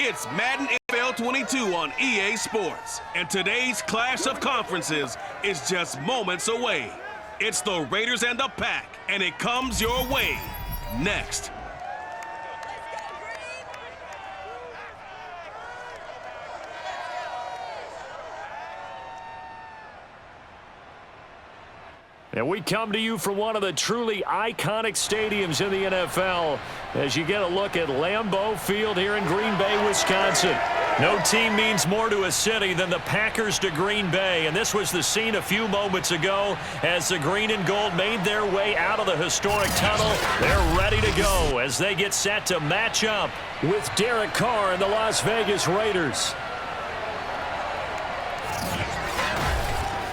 It's Madden NFL 22 on EA Sports, and today's clash of conferences is just moments away. It's the Raiders and the Pack, and it comes your way next. And we come to you from one of the truly iconic stadiums in the NFL as you get a look at Lambeau Field here in Green Bay, Wisconsin. No team means more to a city than the Packers to Green Bay, and this was the scene a few moments ago as the green and gold made their way out of the historic tunnel. They're ready to go as they get set to match up with Derek Carr and the Las Vegas Raiders.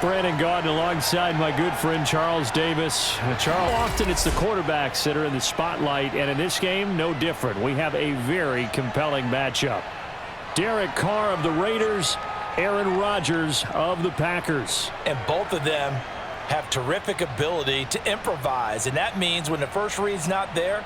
Brandon Gaudin alongside my good friend Charles Davis. Charles, often it's the quarterbacks that are in the spotlight, and in this game, no different. We have a very compelling matchup. Derek Carr of the Raiders, Aaron Rodgers of the Packers. And both of them have terrific ability to improvise, and that means when the first read's not there,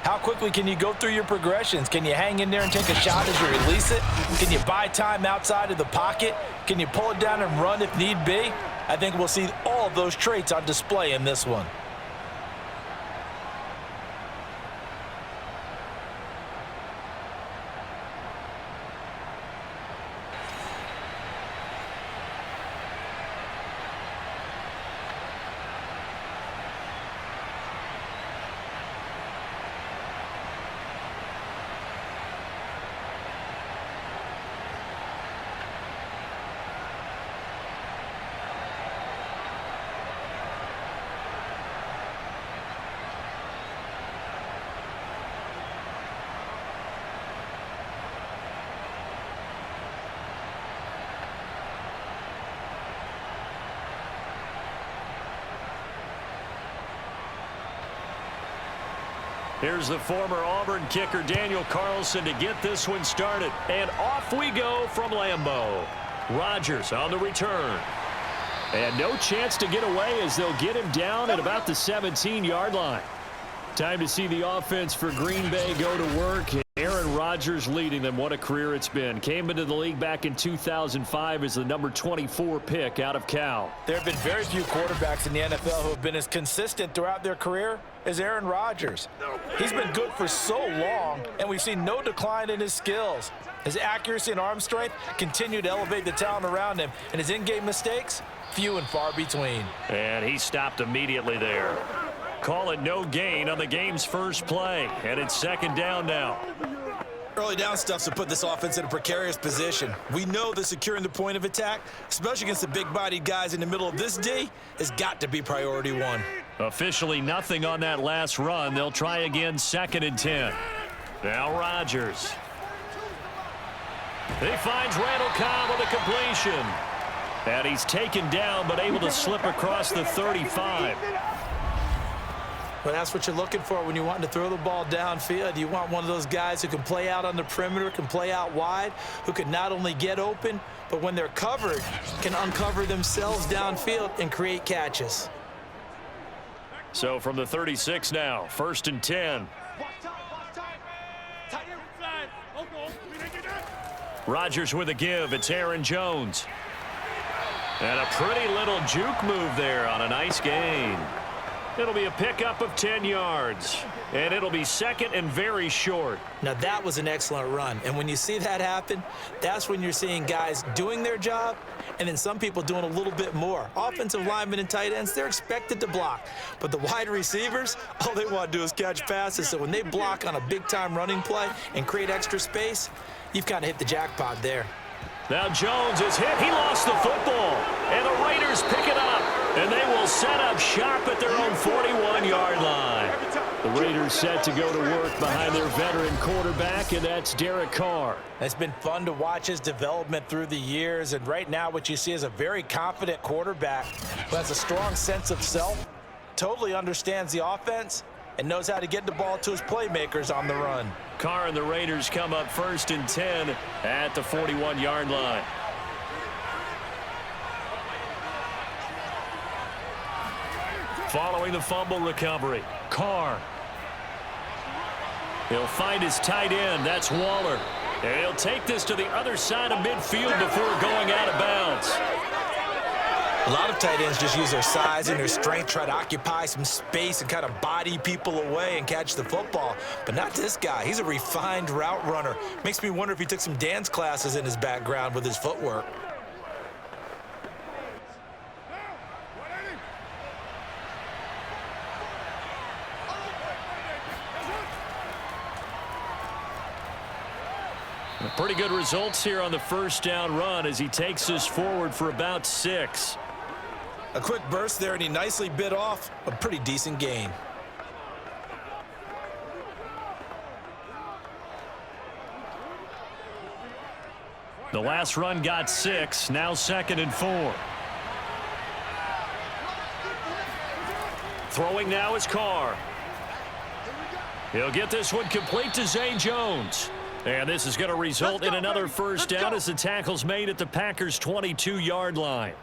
how quickly can you go through your progressions? Can you hang in there and take a shot as you release it? Can you buy time outside of the pocket? Can you pull it down and run if need be? I think we'll see all of those traits on display in this one. Here's the former Auburn kicker Daniel Carlson to get this one started. And off we go from Lambeau. Rodgers on the return. And no chance to get away as they'll get him down at about the 17-yard line. Time to see the offense for Green Bay go to work. Aaron Rodgers leading them. What a career it's been. Came into the league back in 2005 as the number 24 pick out of Cal. There have been very few quarterbacks in the NFL who have been as consistent throughout their career as Aaron Rodgers. He's been good for so long, and we've seen no decline in his skills. His accuracy and arm strength continue to elevate the talent around him, and his in-game mistakes, few and far between. And he stopped immediately there. Call it no gain on the game's first play, and it's second down now. Early down stuff's to put this offense in a precarious position. We know that securing the point of attack, especially against the big-bodied guys in the middle of this D, has got to be priority one. Officially nothing on that last run. They'll try again, second and 10. Now Rodgers. He finds Randall Cobb with a completion. And he's taken down, but able to slip across the 35. Well, that's what you're looking for when you're wanting to throw the ball downfield. You want one of those guys who can play out on the perimeter, can play out wide, who can not only get open, but when they're covered, can uncover themselves downfield and create catches. So from the 36 now, first and 10. Rodgers with a give. It's Aaron Jones. And a pretty little juke move there on a nice gain. It'll be a pickup of 10 yards. And it'll be second and very short. Now that was an excellent run. And when you see that happen, that's when you're seeing guys doing their job and then some people doing a little bit more. Offensive linemen and tight ends, they're expected to block. But the wide receivers, all they want to do is catch passes. So when they block on a big-time running play and create extra space, you've kind of hit the jackpot there. Now Jones is hit. He lost the football. And the Raiders pick it up. And they will set up shop at their own 41-yard line. The Raiders set to go to work behind their veteran quarterback, and that's Derek Carr. It's been fun to watch his development through the years, and right now what you see is a very confident quarterback who has a strong sense of self, totally understands the offense, and knows how to get the ball to his playmakers on the run. Carr and the Raiders come up first and 10 at the 41-yard line. Following the fumble recovery, Carr. He'll find his tight end. That's Waller. And he'll take this to the other side of midfield before going out of bounds. A lot of tight ends just use their size and their strength, try to occupy some space and kind of body people away and catch the football. But not this guy. He's a refined route runner. Makes me wonder if he took some dance classes in his background with his footwork. Pretty good results here on the first down run as he takes us forward for about 6. A quick burst there, and he nicely bit off a pretty decent gain. The last run got 6, now 2nd and 4. Throwing now is Carr. He'll get this one complete to Zay Jones. And this is going to result in another first down as the tackle's made at the Packers' 22-yard line.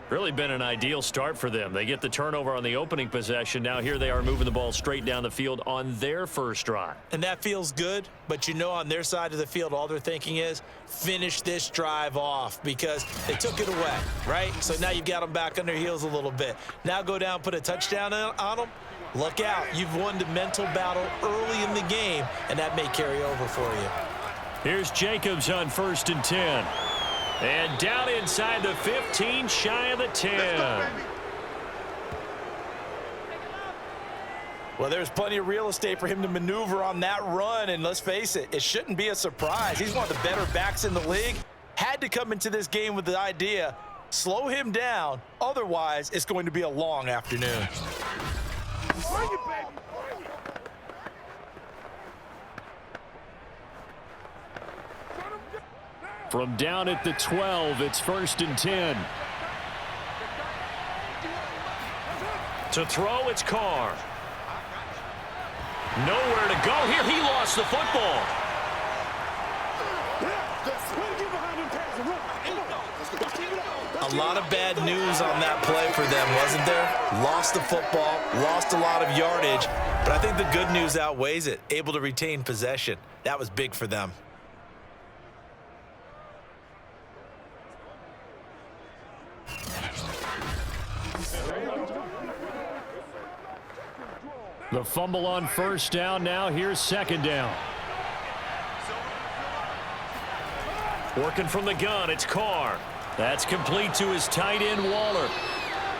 Really been an ideal start for them. They get the turnover on the opening possession. Now here they are moving the ball straight down the field on their first drive. And that feels good, but you know on their side of the field all they're thinking is finish this drive off because they took it away, right? So now you've got them back on their heels a little bit. Now go down, put a touchdown on them. Look out. You've won the mental battle early in the game, and that may carry over for you. Here's Jacobs on 1st and 10. And down inside the 15, shy of the 10. Well, there's plenty of real estate for him to maneuver on that run, and let's face it, it shouldn't be a surprise. He's one of the better backs in the league. Had to come into this game with the idea, slow him down, otherwise it's going to be a long afternoon. From down at the 12, it's 1st and 10. To throw, it's Carr. Nowhere to go here. He lost the football. A lot of bad news on that play for them, wasn't there? Lost the football, lost a lot of yardage, but I think the good news outweighs it. Able to retain possession. That was big for them. The fumble on first down. Now here's 2nd down. Working from the gun, it's Carr. That's complete to his tight end, Waller.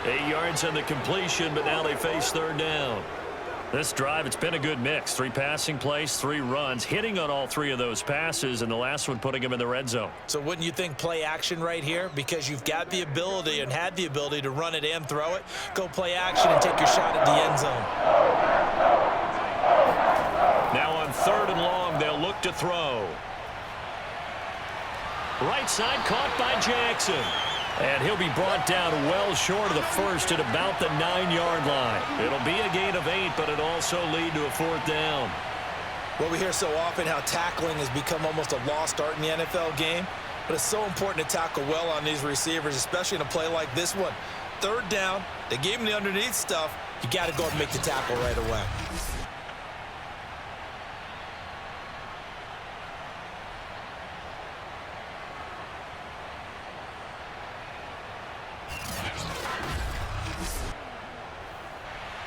8 yards on the completion, but now they face 3rd down. This drive, it's been a good mix. 3 passing plays, 3 runs, hitting on all 3 of those passes, and the last one putting him in the red zone. So wouldn't you think play action right here? Because you've got the ability and had the ability to run it and throw it. Go play action and take your shot at the end zone. Now on 3rd and long, they'll look to throw. Right side caught by Jackson. And he'll be brought down well short of the first at about the 9-yard line. It'll be a gain of 8, but it'll also lead to a 4th down. Well, we hear so often how tackling has become almost a lost art in the NFL game. But it's so important to tackle well on these receivers, especially in a play like this one. 3rd down, they gave him the underneath stuff. You got to go and make the tackle right away.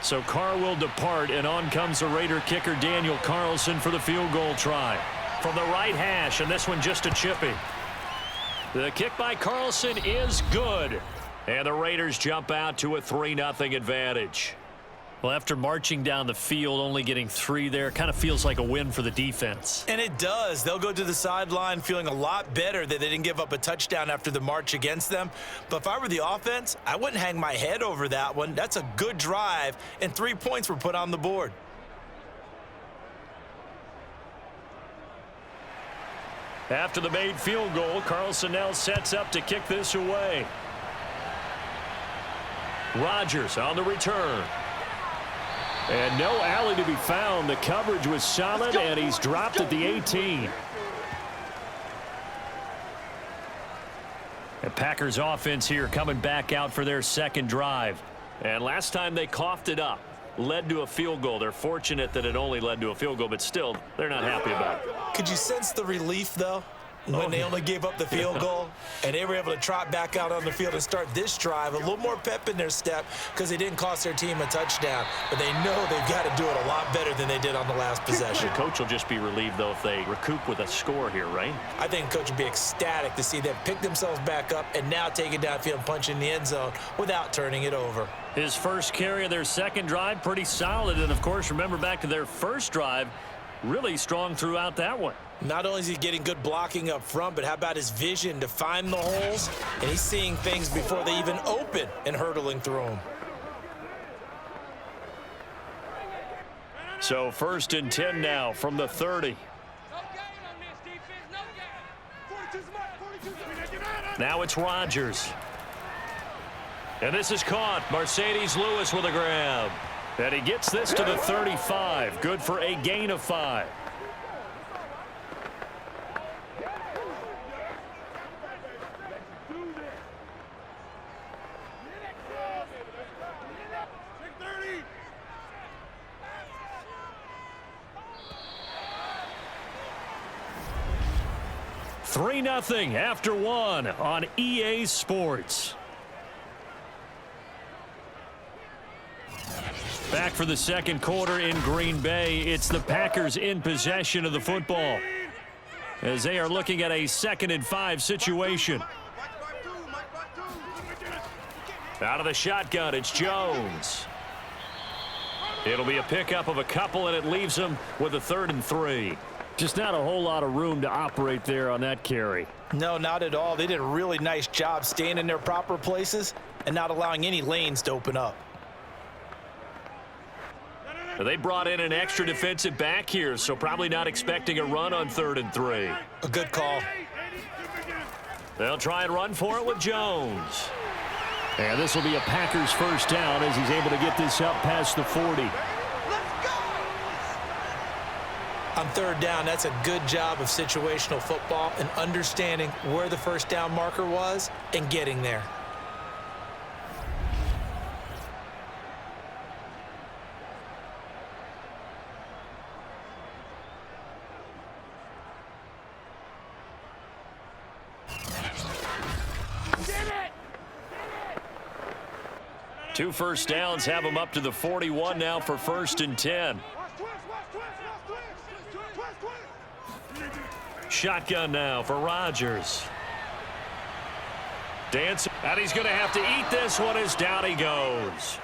So Carr will depart, and on comes the Raider kicker Daniel Carlson for the field goal try. From the right hash, and this one just a chippy. The kick by Carlson is good. And the Raiders jump out to a 3-0 advantage. Well, after marching down the field, only getting 3 there, kind of feels like a win for the defense. And it does. They'll go to the sideline feeling a lot better that they didn't give up a touchdown after the march against them. But if I were the offense, I wouldn't hang my head over that one. That's a good drive, and 3 points were put on the board. After the made field goal, Carlson now sets up to kick this away. Rodgers on the return. And no alley to be found. The coverage was solid, and he's dropped at the 18. The Packers offense here coming back out for their second drive. And last time they coughed it up. led to a field goal. They're fortunate that it only led to a field goal, but still, they're not happy about it. Could you sense the relief, though, when they only gave up the field goal and they were able to trot back out on the field and start this drive? A little more pep in their step because they didn't cost their team a touchdown, but they know they've got to do it a lot better than they did on the last possession. The coach will just be relieved, though, if they recoup with a score here, right? I think the coach would be ecstatic to see them pick themselves back up and now take it downfield and punch in the end zone without turning it over. His first carry of their second drive, pretty solid. And, of course, remember back to their first drive, really strong throughout that one. Not only is he getting good blocking up front, but how about his vision to find the holes? And he's seeing things before they even open and hurdling through them. So 1st and 10 now from the 30. Now it's Rodgers. And this is caught. Mercedes Lewis with a grab. And he gets this to the 35. Good for a gain of 5. Three 3-0 after 1 on EA Sports. Back for the second quarter in Green Bay. It's the Packers in possession of the football as they are looking at a 2nd and 5 situation. Out of the shotgun, it's Jones. It'll be a pickup of a couple, and it leaves them with a 3rd and 3. Just not a whole lot of room to operate there on that carry. No, not at all. They did a really nice job staying in their proper places and not allowing any lanes to open up. They brought in an extra defensive back here, so probably not expecting a run on 3rd and 3. A good call. They'll try and run for it with Jones. And this will be a Packers first down as he's able to get this up past the 40. On 3rd down, that's a good job of situational football and understanding where the first down marker was and getting there. Two first downs have them up to the 41 now for 1st and 10. Shotgun now for Rodgers. Dance, and he's going to have to eat this one as down he goes.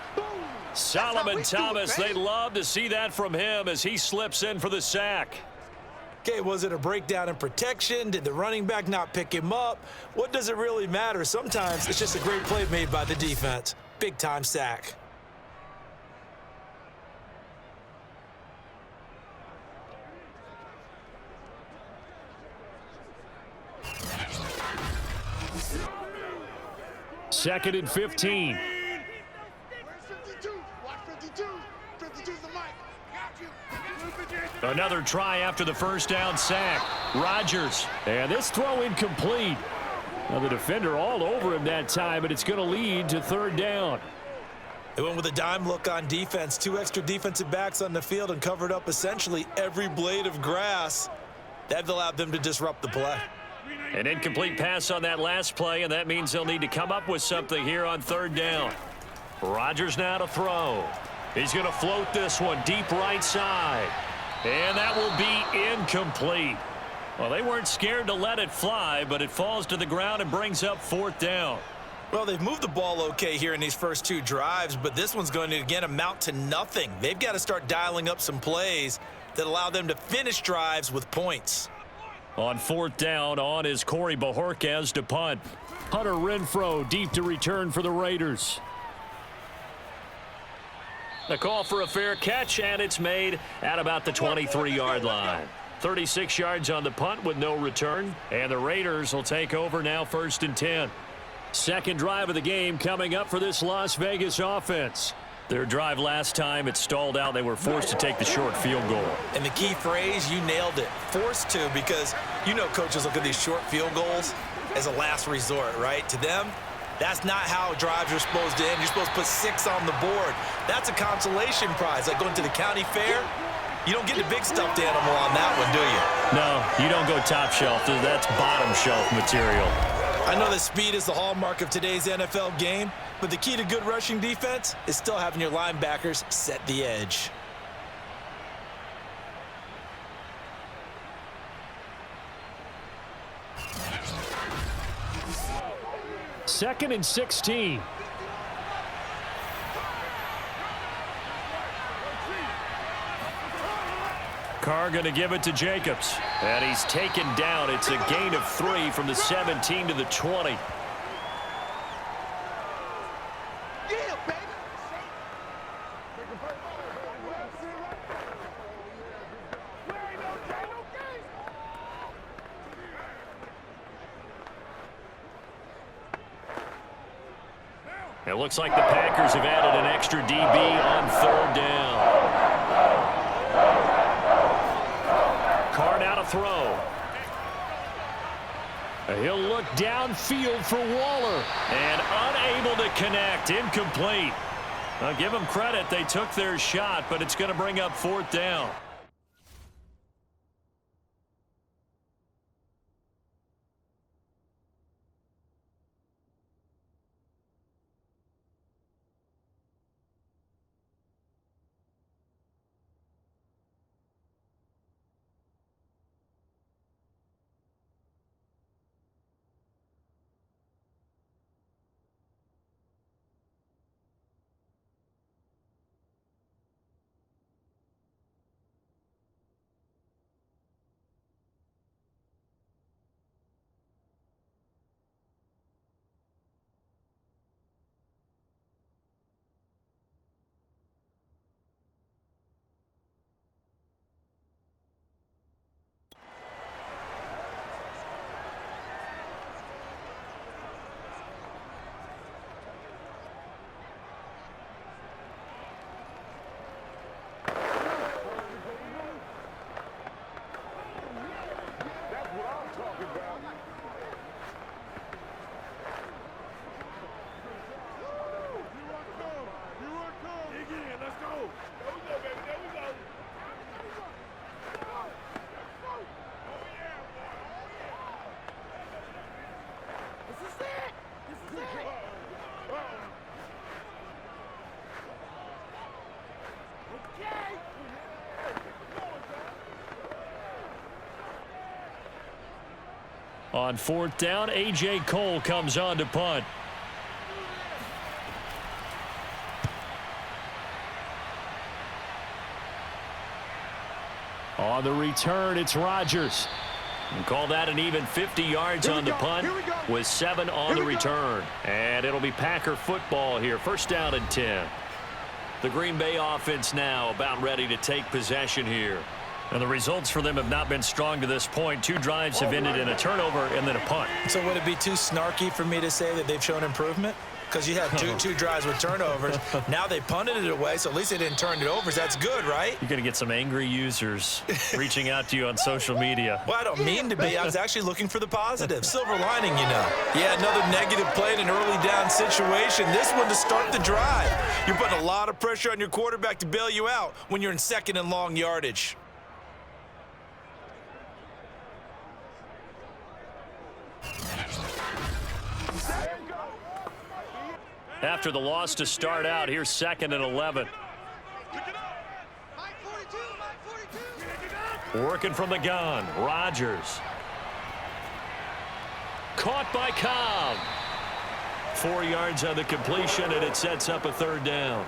Solomon Thomas, they love to see that from him as he slips in for the sack. Okay, was it a breakdown in protection? Did the running back not pick him up? What does it really matter? Sometimes it's just a great play made by the defense. Big-time sack. Second and 15. Another try after the first down sack. Rodgers. And this throw incomplete. Now the defender all over him that time, but it's going to lead to 3rd down. They went with a dime look on defense. 2 extra defensive backs on the field and covered up essentially every blade of grass. That allowed them to disrupt the play. An incomplete pass on that last play, and that means they'll need to come up with something here on 3rd down. Rodgers now to throw. He's going to float this one deep right side. And that will be incomplete. Well, they weren't scared to let it fly, but it falls to the ground and brings up 4th down. Well, they've moved the ball okay here in these first 2 drives, but this one's going to, again, amount to nothing. They've got to start dialing up some plays that allow them to finish drives with points. On 4th down, on is Corey Bojorquez to punt. Hunter Renfrow deep to return for the Raiders. The call for a fair catch, and it's made at about the 23-yard line. 36 yards on the punt with no return, and the Raiders will take over now 1st and 10. Second drive of the game coming up for this Las Vegas offense. Their drive last time, it stalled out. They were forced to take the short field goal. And the key phrase, you nailed it, forced to, because you know coaches look at these short field goals as a last resort, right? To them, That's not how drives are supposed to end. You're supposed to put 6 on the board. That's a consolation prize, like going to the county fair. You don't get the big stuffed animal on that one, do you? No, you don't go top shelf. That's bottom shelf material. I know that speed is the hallmark of today's NFL game, but the key to good rushing defense is still having your linebackers set the edge. Second and 16. Carr going to give it to Jacobs. And he's taken down. It's a gain of 3 from the 17 to the 20. It looks like the Packers have added an extra DB on 3rd down. Carr now to throw. He'll look downfield for Waller. And unable to connect. Incomplete. I'll give them credit. They took their shot, but it's going to bring up 4th down. On 4th down, A.J. Cole comes on to punt. On the return, it's Rodgers. And call that an even 50 yards on the punt with 7 on the return. And it'll be Packer football here. 1st down and 10. The Green Bay offense now about ready to take possession here. And the results for them have not been strong to this point. 2 drives have ended in a turnover and then a punt. So would it be too snarky for me to say that they've shown improvement? Because you had two drives with turnovers. Now they punted it away, so at least they didn't turn it over. That's good, right? You're going to get some angry users reaching out to you on social media. Well, I don't mean to be. I was actually looking for the positive. Silver lining, you know. Yeah, another negative play in an early down situation. This one to start the drive. You're putting a lot of pressure on your quarterback to bail you out when you're in 2nd and long yardage. After the loss to start out, here's 2nd and 11. Working from the gun, Rodgers. Caught by Cobb. 4 yards on the completion, and it sets up a 3rd down.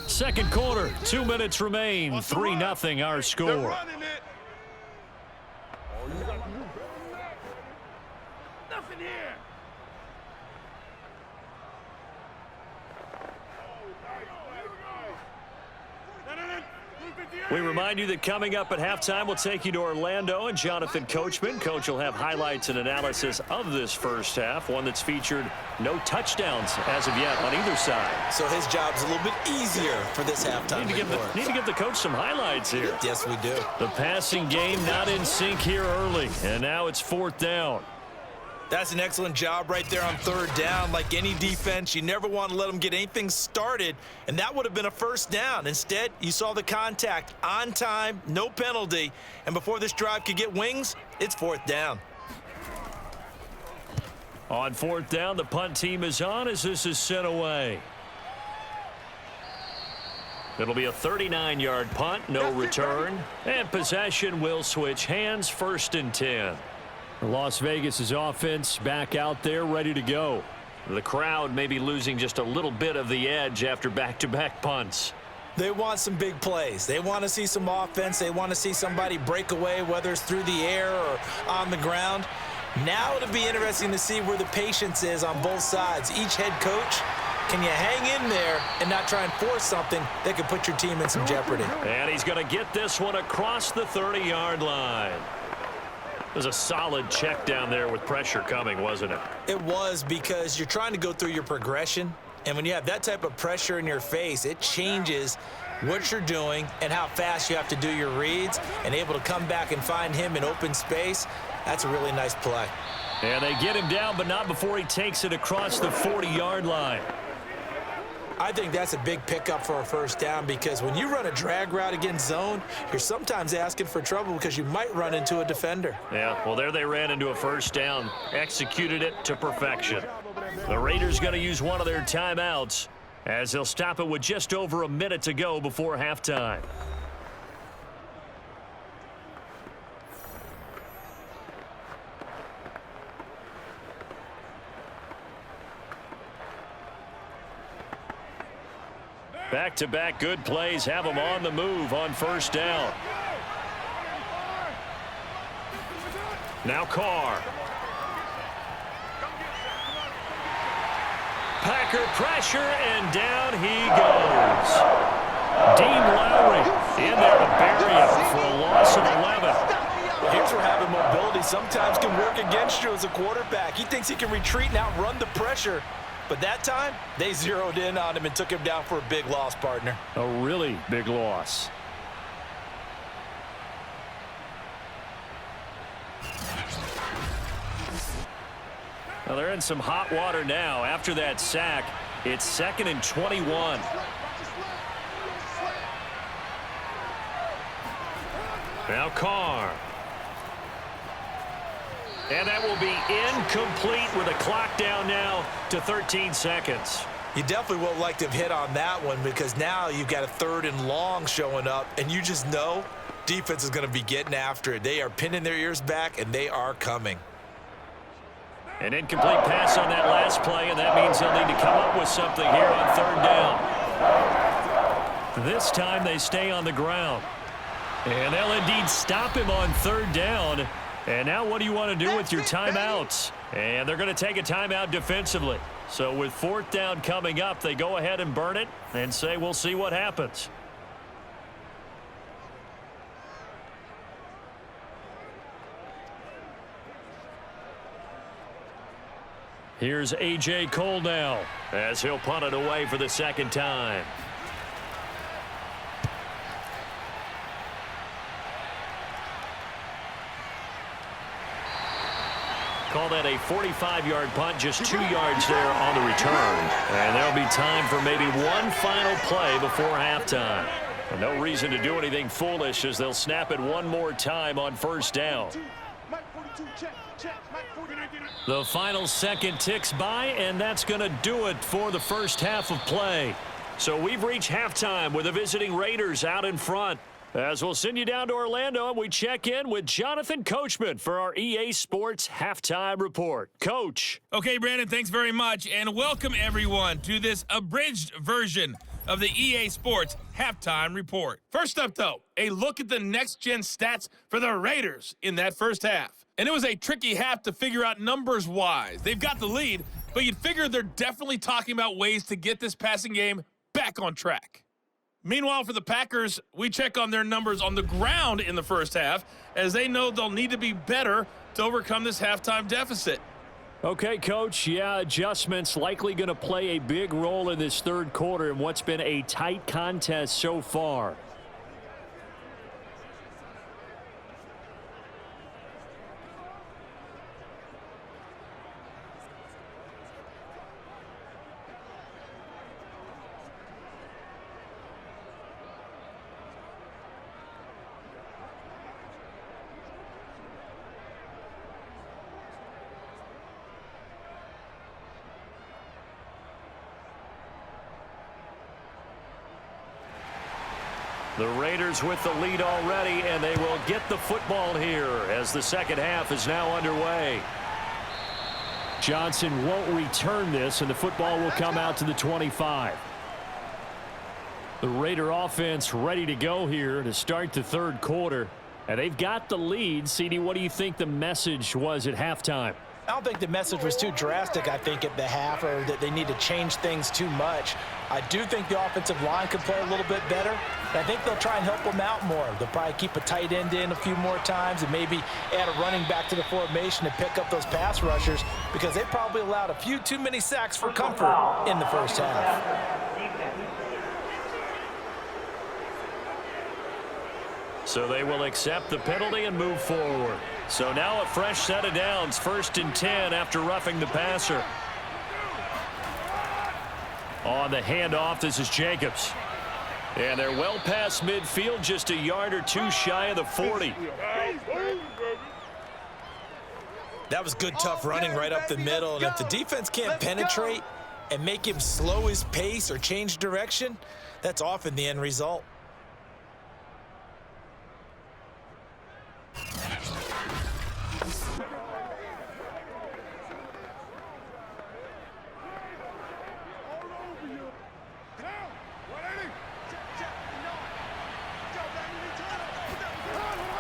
Second quarter, 2 minutes remain. 3-0 our score. Nothing here. No. We remind you that coming up at halftime, we'll take you to Orlando and Jonathan Coachman. Coach will have highlights and analysis of this first half, one that's featured no touchdowns as of yet on either side. So his job's a little bit easier for this halftime. Need to give the coach some highlights here. Yes, we do. The passing game not in sync here early, and now it's 4th down. That's an excellent job right there on 3rd down. Like any defense, you never want to let them get anything started, and that would have been a 1st down. Instead, you saw the contact on time, no penalty, and before this drive could get wings, it's 4th down. On 4th down, the punt team is on as this is sent away. It'll be a 39-yard punt, no return, and possession will switch hands, 1st and 10. Las Vegas' offense back out there ready to go. The crowd may be losing just a little bit of the edge after back-to-back punts. They want some big plays. They want to see some offense. They want to see somebody break away, whether it's through the air or on the ground. Now it'll be interesting to see where the patience is on both sides. Each head coach, can you hang in there and not try and force something that could put your team in some jeopardy? And he's going to get this one across the 30-yard line. It was a solid check down there with pressure coming, wasn't it? It was, because you're trying to go through your progression, and when you have that type of pressure in your face, it changes what you're doing and how fast you have to do your reads, and able to come back and find him in open space. That's a really nice play. And they get him down, but not before he takes it across the 40-yard line. I think that's a big pickup for a 1st down, because when you run a drag route against zone, you're sometimes asking for trouble because you might run into a defender. Yeah, well, there they ran into a 1st down, executed it to perfection. The Raiders going to use one of their timeouts as they'll stop it with just over a minute to go before halftime. Back-to-back good plays have them on the move on 1st down. Now Carr. Packer pressure, and down he goes. Dean Lowry in there to bury him for a loss of 11. Well, here's where having mobility sometimes can work against you as a quarterback. He thinks he can retreat and outrun the pressure. But that time, they zeroed in on him and took him down for a big loss, partner. A really big loss. Well, they're in some hot water now. After that sack, it's 2nd and 21. Now Carr. And that will be incomplete with a clock down now to 13 seconds. You definitely would like to have hit on that one, because now you've got a 3rd and long showing up, and you just know defense is going to be getting after it. They are pinning their ears back, and they are coming. An incomplete pass on that last play, and that means they'll need to come up with something here on 3rd down. This time they stay on the ground. And they'll indeed stop him on 3rd down. And now what do you want to do with your timeouts? And they're going to take a timeout defensively. So with 4th down coming up, they go ahead and burn it and say we'll see what happens. Here's A.J. Cole now as he'll punt it away for the 2nd time. Call that a 45-yard punt, just 2 yards there on the return. And there'll be time for maybe one final play before halftime. And no reason to do anything foolish as they'll snap it one more time on 1st down. The final second ticks by, and that's going to do it for the first half of play. So we've reached halftime with the visiting Raiders out in front. As we'll send you down to Orlando, and we check in with Jonathan Coachman for our EA Sports Halftime Report. Coach. Okay, Brandon, thanks very much, and welcome everyone to this abridged version of the EA Sports Halftime Report. First up, though, a look at the next-gen stats for the Raiders in that first half. And it was a tricky half to figure out numbers-wise. They've got the lead, but you'd figure they're definitely talking about ways to get this passing game back on track. Meanwhile, for the Packers, we check on their numbers on the ground in the first half, as they know they'll need to be better to overcome this halftime deficit. Okay, Coach, yeah, adjustments likely going to play a big role in this third quarter in what's been a tight contest so far. The Raiders with the lead already, and they will get the football here as the second half is now underway. Johnson won't return this, and the football will come out to the 25. The Raider offense ready to go here to start the third quarter. And they've got the lead. CD, what do you think the message was at halftime? I don't think the message was too drastic, I think, at the half, or that they need to change things too much. I do think the offensive line could play a little bit better. And I think they'll try and help them out more. They'll probably keep a tight end in a few more times and maybe add a running back to the formation to pick up those pass rushers, because they probably allowed a few too many sacks for comfort in the first half. So they will accept the penalty and move forward. So now a fresh set of downs, 1st and 10 after roughing the passer. On the handoff, this is Jacobs. And they're well past midfield, just a yard or two shy of the 40. That was good, tough running right up the middle. And if the defense can't penetrate and make him slow his pace or change direction, that's often the end result.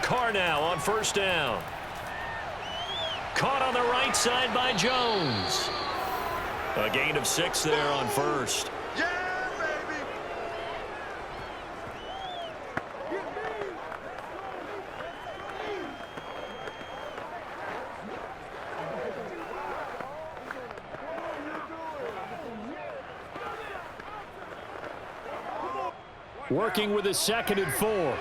Carr now on 1st down. Caught on the right side by Jones. A gain of 6 there on 1st. Working with a 2nd and 4.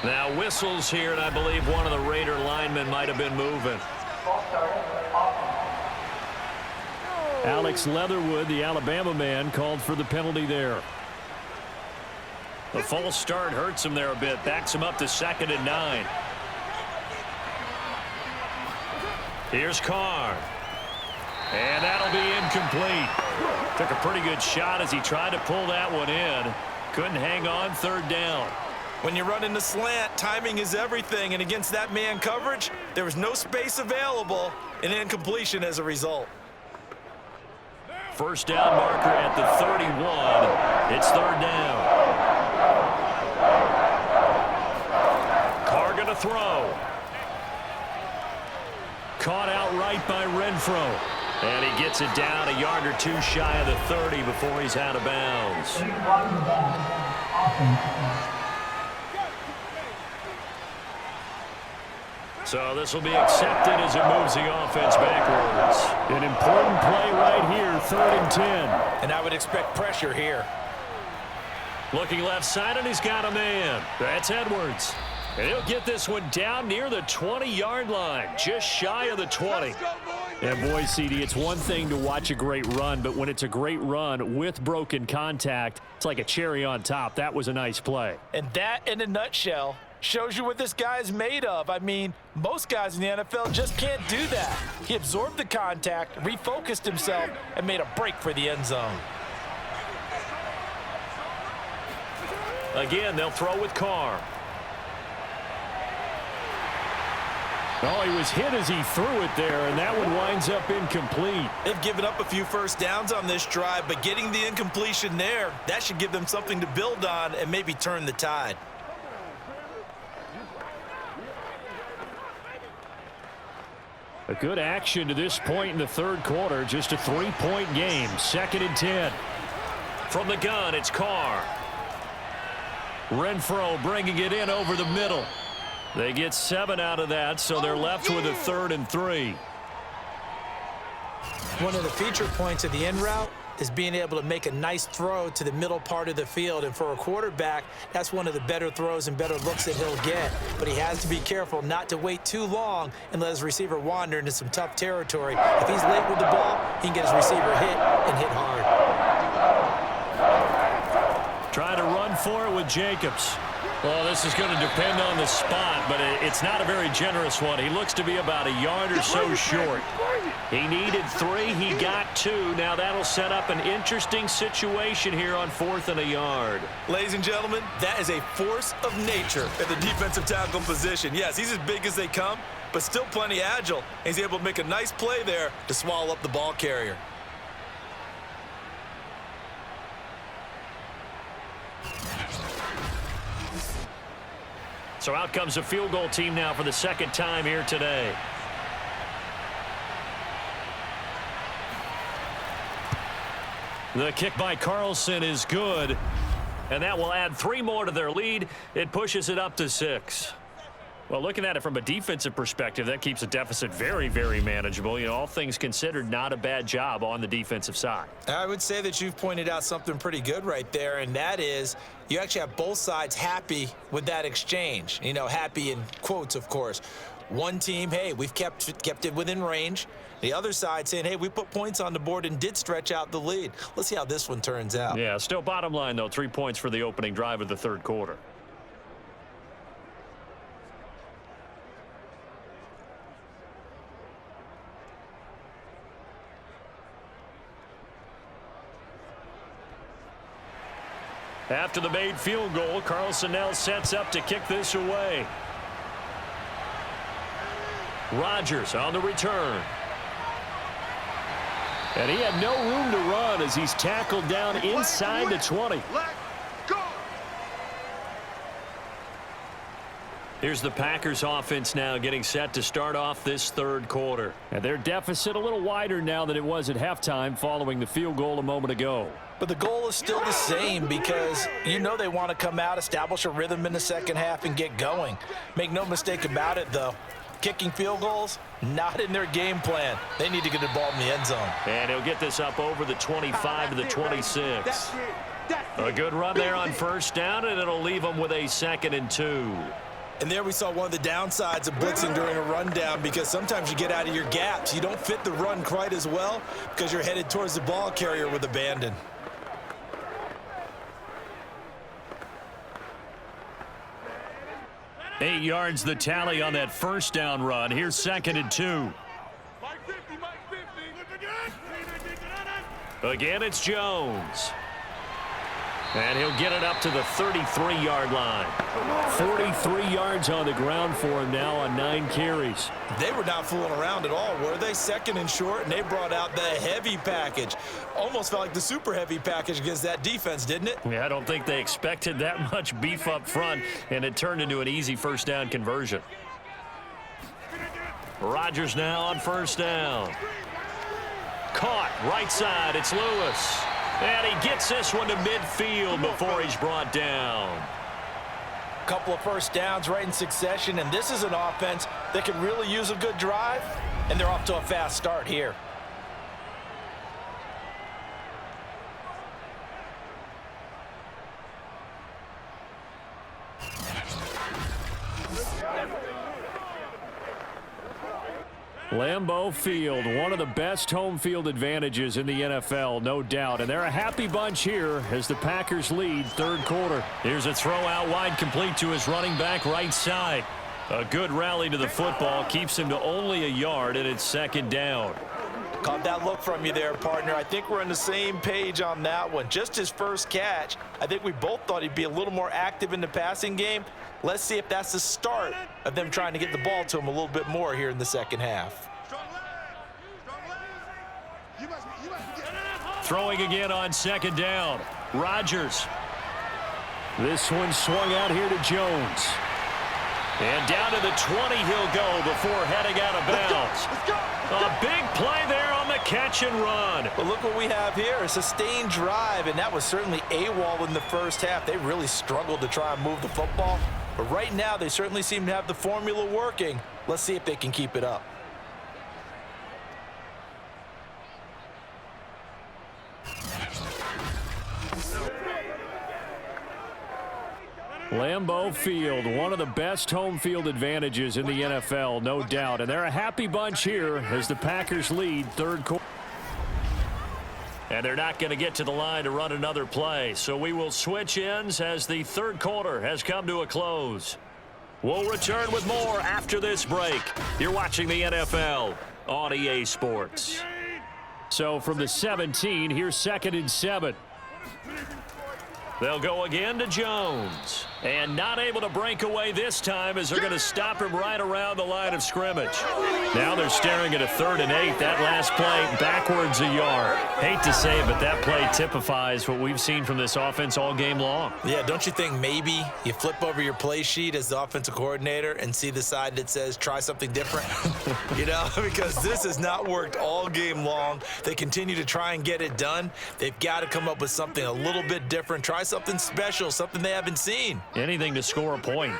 Now whistles here, and I believe one of the Raider linemen might have been moving. Alex Leatherwood, the Alabama man, called for the penalty there. The false start hurts him there a bit, backs him up to 2nd and 9. Here's Carr. And that'll be incomplete. Took a pretty good shot as he tried to pull that one in. Couldn't hang on, 3rd down. When you run in the slant, timing is everything, and against that man coverage, there was no space available, and incompletion as a result. 1st down marker at the 31. It's 3rd down. Carr gonna throw. Caught outright by Renfro. And he gets it down a yard or two shy of the 30 before he's out of bounds. So this will be accepted as it moves the offense backwards. An important play right here, 3rd and 10. And I would expect pressure here. Looking left side, and he's got a man. That's Edwards. And he'll get this one down near the 20-yard line, just shy of the 20. And boy, CD, it's one thing to watch a great run, but when it's a great run with broken contact, it's like a cherry on top. That was a nice play. And that, in a nutshell, shows you what this guy is made of. I mean, most guys in the NFL just can't do that. He absorbed the contact, refocused himself, and made a break for the end zone. Again, they'll throw with Carr. Oh, he was hit as he threw it there, and that one winds up incomplete. They've given up a few first downs on this drive, but getting the incompletion there, that should give them something to build on and maybe turn the tide. A good action to this point in the third quarter. Just a 3-point game. 2nd and 10. From the gun, it's Carr. Renfro bringing it in over the middle. They get 7 out of that, so they're left with a 3rd and 3. One of the feature points of the in route is being able to make a nice throw to the middle part of the field. And for a quarterback, that's one of the better throws and better looks that he'll get. But he has to be careful not to wait too long and let his receiver wander into some tough territory. If he's late with the ball, he can get his receiver hit and hit hard. Trying to run for it with Jacobs. Well, this is going to depend on the spot, but it's not a very generous one. He looks to be about a yard or so short. He needed 3. He got 2. Now that'll set up an interesting situation here on 4th and a yard. Ladies and gentlemen, that is a force of nature at the defensive tackle position. Yes, he's as big as they come, but still plenty agile. He's able to make a nice play there to swallow up the ball carrier. So out comes a field goal team now for the 2nd time here today. The kick by Carlson is good, and that will add 3 more to their lead. It pushes it up to 6. Well, looking at it from a defensive perspective, that keeps the deficit very, very manageable. You know, all things considered, not a bad job on the defensive side. I would say that you've pointed out something pretty good right there, and that is you actually have both sides happy with that exchange. You know, happy in quotes, of course. One team, hey, we've kept it within range. The other side saying, hey, we put points on the board and did stretch out the lead. Let's see how this one turns out. Yeah, still bottom line, though, 3 points for the opening drive of the third quarter. After the made field goal, Carlson now sets up to kick this away. Rodgers on the return. And he had no room to run as he's tackled down inside the 20. Here's the Packers offense now getting set to start off this third quarter. And their deficit a little wider now than it was at halftime following the field goal a moment ago. But the goal is still the same because you know they want to come out, establish a rhythm in the second half, and get going. Make no mistake about it, though. Kicking field goals, not in their game plan. They need to get the ball in the end zone. And he'll get this up over the 25 to the 26. A good run there on first down, and it'll leave them with a 2nd and 2. And there we saw one of the downsides of blitzing during a rundown because sometimes you get out of your gaps. You don't fit the run quite as well because you're headed towards the ball carrier with abandon. Eight yards the tally on that first down run. Here's 2nd and 2. Again, it's Jones. And he'll get it up to the 33-yard line. 43 yards on the ground for him now on 9 carries. They were not fooling around at all, were they? 2nd and short, and they brought out the heavy package. Almost felt like the super heavy package against that defense, didn't it? Yeah, I don't think they expected that much beef up front, and it turned into an easy first down conversion. Rodgers now on first down. Caught, right side, it's Lewis. And he gets this one to midfield before he's brought down. Couple of first downs right in succession, and this is an offense that can really use a good drive, and they're off to a fast start here. Lambeau Field, one of the best home field advantages in the NFL, no doubt. And they're a happy bunch here as the Packers lead third quarter. Here's a throw out wide complete to his running back right side. A good rally to the football keeps him to only a yard, and it's 2nd down. Caught that look from you there, partner. I think we're on the same page on that one. Just his first catch. I think we both thought he'd be a little more active in the passing game. Let's see if that's the start of them trying to get the ball to him a little bit more here in the second half. Throwing again on 2nd down. Rodgers. This one swung out here to Jones. And down to the 20 he'll go before heading out of bounds. A big play there on the catch and run. But look what we have here, a sustained drive, and that was certainly AWOL in the first half. They really struggled to try and move the football. But right now, they certainly seem to have the formula working. Let's see if they can keep it up. Lambeau Field, one of the best home field advantages in the NFL, no doubt. And they're a happy bunch here as the Packers lead third quarter. And they're not going to get to the line to run another play. So we will switch ends as the third quarter has come to a close. We'll return with more after this break. You're watching the NFL on EA Sports. So from the 17, here's 2nd and 7. They'll go again to Jones. And not able to break away this time as they're going to stop him right around the line of scrimmage. Now they're staring at a 3rd and 8. That last play backwards a yard. Hate to say it, but that play typifies what we've seen from this offense all game long. Yeah, don't you think maybe you flip over your play sheet as the offensive coordinator and see the side that says try something different? You know, because this has not worked all game long. They continue to try and get it done. They've got to come up with something a little bit different. Try something special, something they haven't seen. Anything to score a point.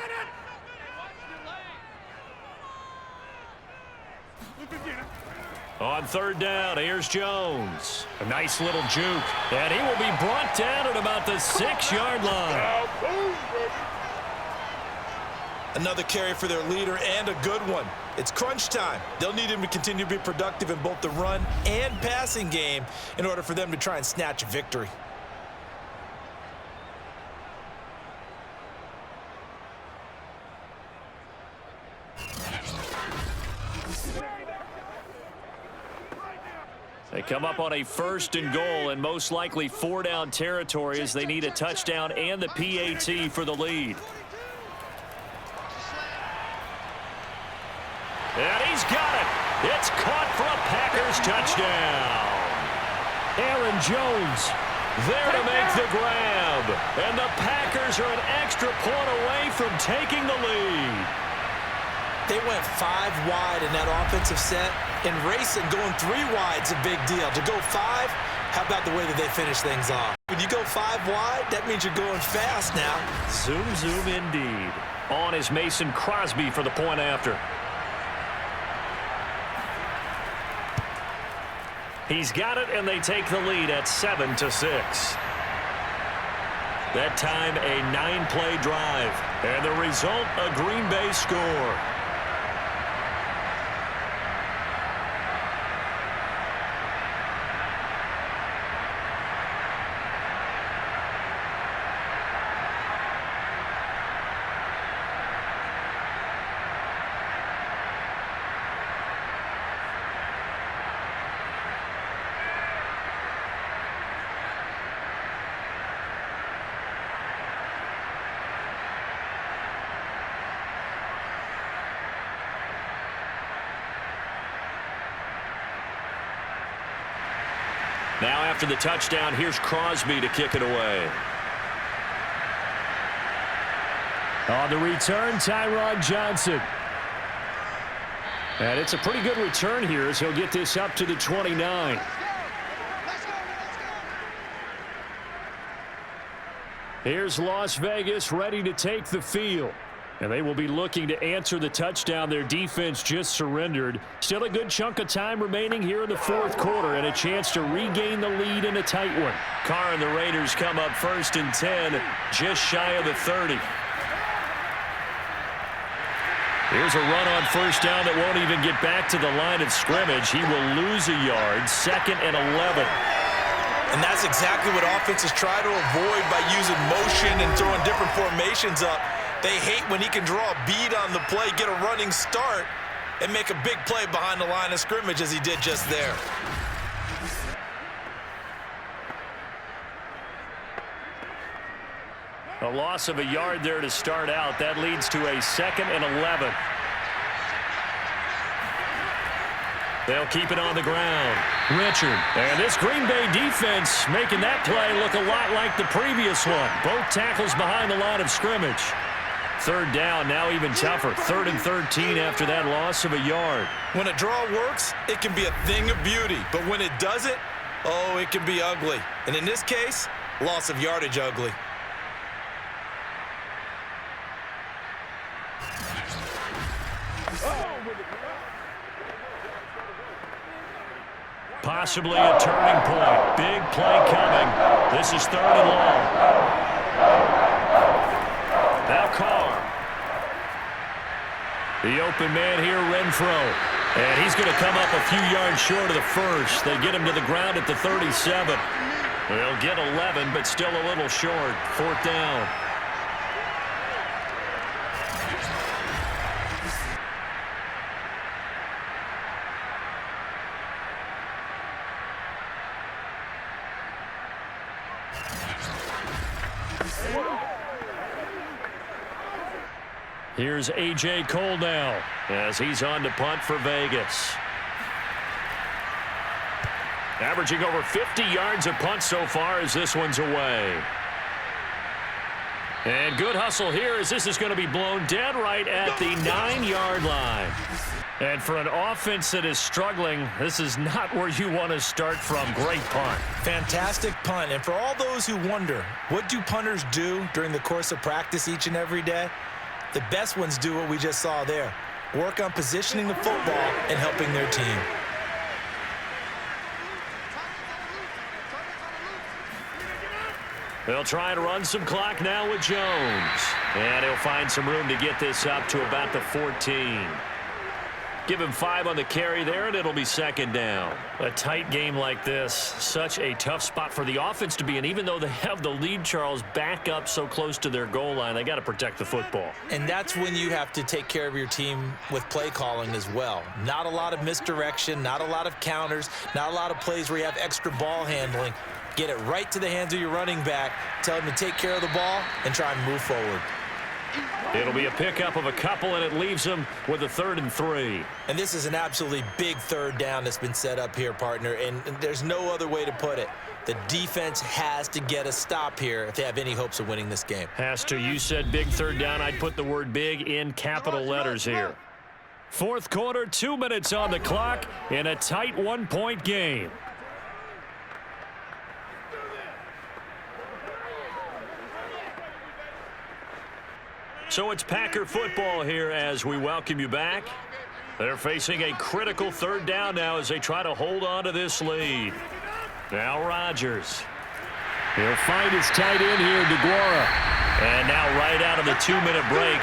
On 3rd down, here's Jones. A nice little juke. And he will be brought down at about the 6-yard line. Another carry for their leader and a good one. It's crunch time. They'll need him to continue to be productive in both the run and passing game in order for them to try and snatch a victory. They come up on a 1st and goal and most likely 4-down territory as they need a touchdown and the PAT for the lead. And he's got it. It's caught for a Packers touchdown. Aaron Jones there to make the grab. And the Packers are an extra point away from taking the lead. They went 5 wide in that offensive set. In racing, going 3 wide's a big deal. To go 5, how about the way that they finish things off? When you go 5 wide, that means you're going fast now. Zoom, zoom indeed. On is Mason Crosby for the point after. He's got it, and they take the lead at 7-6. That time, a 9-play drive. And the result, a Green Bay score. Now after the touchdown, here's Crosby to kick it away. On the return, Tyron Johnson. And it's a pretty good return here as he'll get this up to the 29. Here's Las Vegas ready to take the field. And they will be looking to answer the touchdown their defense just surrendered. Still a good chunk of time remaining here in the 4th quarter and a chance to regain the lead in a tight one. Carr and the Raiders come up 1st and 10, just shy of the 30. Here's a run on 1st down that won't even get back to the line of scrimmage. He will lose a yard, 2nd and 11. And that's exactly what offenses try to avoid by using motion and throwing different formations up. They hate when he can draw a bead on the play, get a running start, and make a big play behind the line of scrimmage as he did just there. A loss of a yard there to start out. That leads to a 2nd and 11. They'll keep it on the ground. Richard. And this Green Bay defense making that play look a lot like the previous one. Both tackles behind the line of scrimmage. Third down, now even tougher. 3rd and 13 after that loss of a yard. When a draw works, it can be a thing of beauty. But when it doesn't, oh, it can be ugly. And in this case, loss of yardage ugly. Possibly a turning point. Big play coming. This is 3rd and long. Now Carr. The open man here, Renfro. And he's going to come up a few yards short of the first. They get him to the ground at the 37. They'll get 11, but still a little short. 4th down. Here's A.J. Cole now as he's on to punt for Vegas. Averaging over 50 yards a punt so far as this one's away. And good hustle here as this is going to be blown dead right at the 9-yard line. And for an offense that is struggling, this is not where you want to start from. Great punt. Fantastic punt. And for all those who wonder, what do punters do during the course of practice each and every day? The best ones do what we just saw there. Work on positioning the football and helping their team. They'll try and run some clock now with Jones. And he'll find some room to get this up to about the 14. Give him 5 on the carry there, and it'll be 2nd down. A tight game like this, such a tough spot for the offense to be in. Even though they have the lead, Charles, back up so close to their goal line, they got to protect the football. And that's when you have to take care of your team with play calling as well. Not a lot of misdirection, not a lot of counters, not a lot of plays where you have extra ball handling. Get it right to the hands of your running back, tell him to take care of the ball, and try and move forward. It'll be a pickup of a couple, and it leaves them with a 3rd and 3. And this is an absolutely big 3rd down that's been set up here, partner, and there's no other way to put it. The defense has to get a stop here if they have any hopes of winning this game. Has to. You said big 3rd down. I'd put the word big in capital letters here. 4th quarter, 2 minutes on the clock in a tight 1-point game. So it's Packer football here as we welcome you back. They're facing a critical 3rd down now as they try to hold on to this lead. Now Rodgers. He'll find his tight end here, DeGuara. And now right out of the 2-minute break,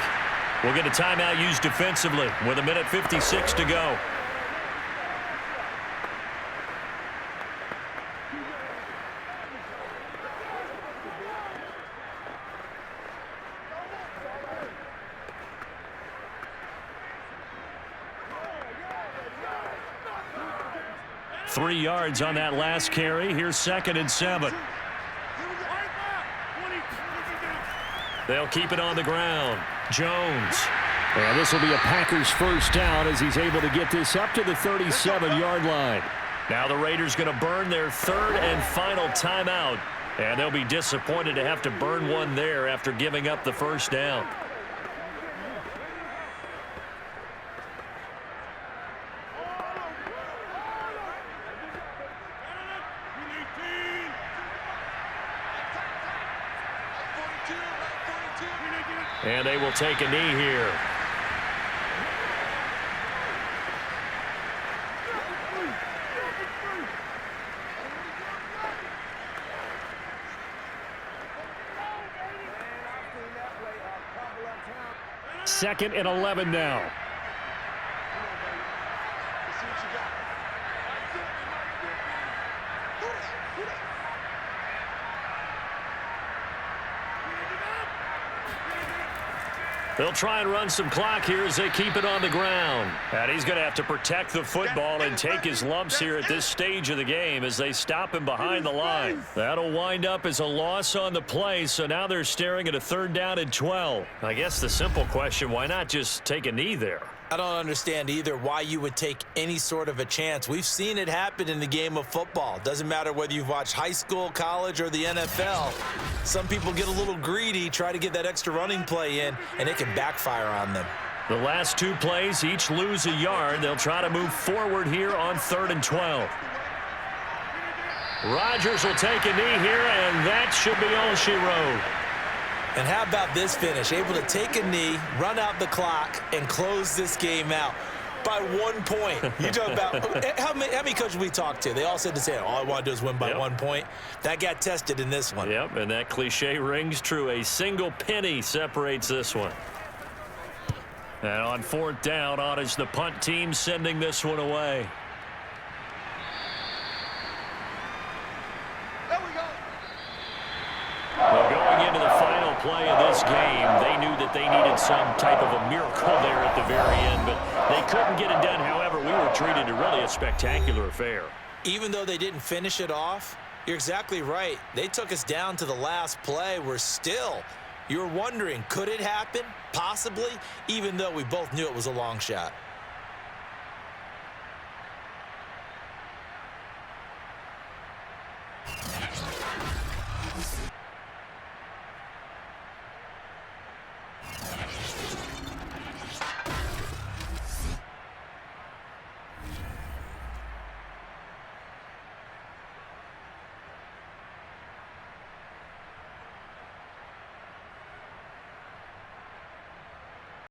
we'll get a timeout used defensively with 1:56 to go. Three yards on that last carry. Here's 2nd and 7. They'll keep it on the ground. Jones. And this will be a Packers 1st down as he's able to get this up to the 37-yard line. Now the Raiders going to burn their 3rd and final timeout. And they'll be disappointed to have to burn one there after giving up the 1st down. And they will take a knee here. Second and 11 now. They'll try and run some clock here as they keep it on the ground. And he's going to have to protect the football and take his lumps here at this stage of the game as they stop him behind the line. That'll wind up as a loss on the play, so now they're staring at a 3rd down and 12. I guess the simple question, why not just take a knee there? I don't understand either why you would take any sort of a chance. We've seen it happen in the game of football. Doesn't matter whether you've watched high school, college, or the NFL. Some people get a little greedy, try to get that extra running play in, and it can backfire on them. The last 2 plays, each lose a yard. They'll try to move forward here on 3rd and 12. Rodgers will take a knee here, and that should be all she wrote. And how about this finish? Able to take a knee, run out the clock, and close this game out by 1 point. You talk about how many coaches we talked to? They all said the same. All I want to do is win by 1 point. That got tested in this one. Yep, and that cliche rings true. A single penny separates this one. And on 4th down, on is the punt team sending this one away. Well, going into the final play of this game, they knew that they needed some type of a miracle there at the very end, but they couldn't get it done. However, we were treated to really a spectacular affair. Even though they didn't finish it off, you're exactly right. They took us down to the last play. You're wondering, could it happen? Possibly, even though we both knew it was a long shot.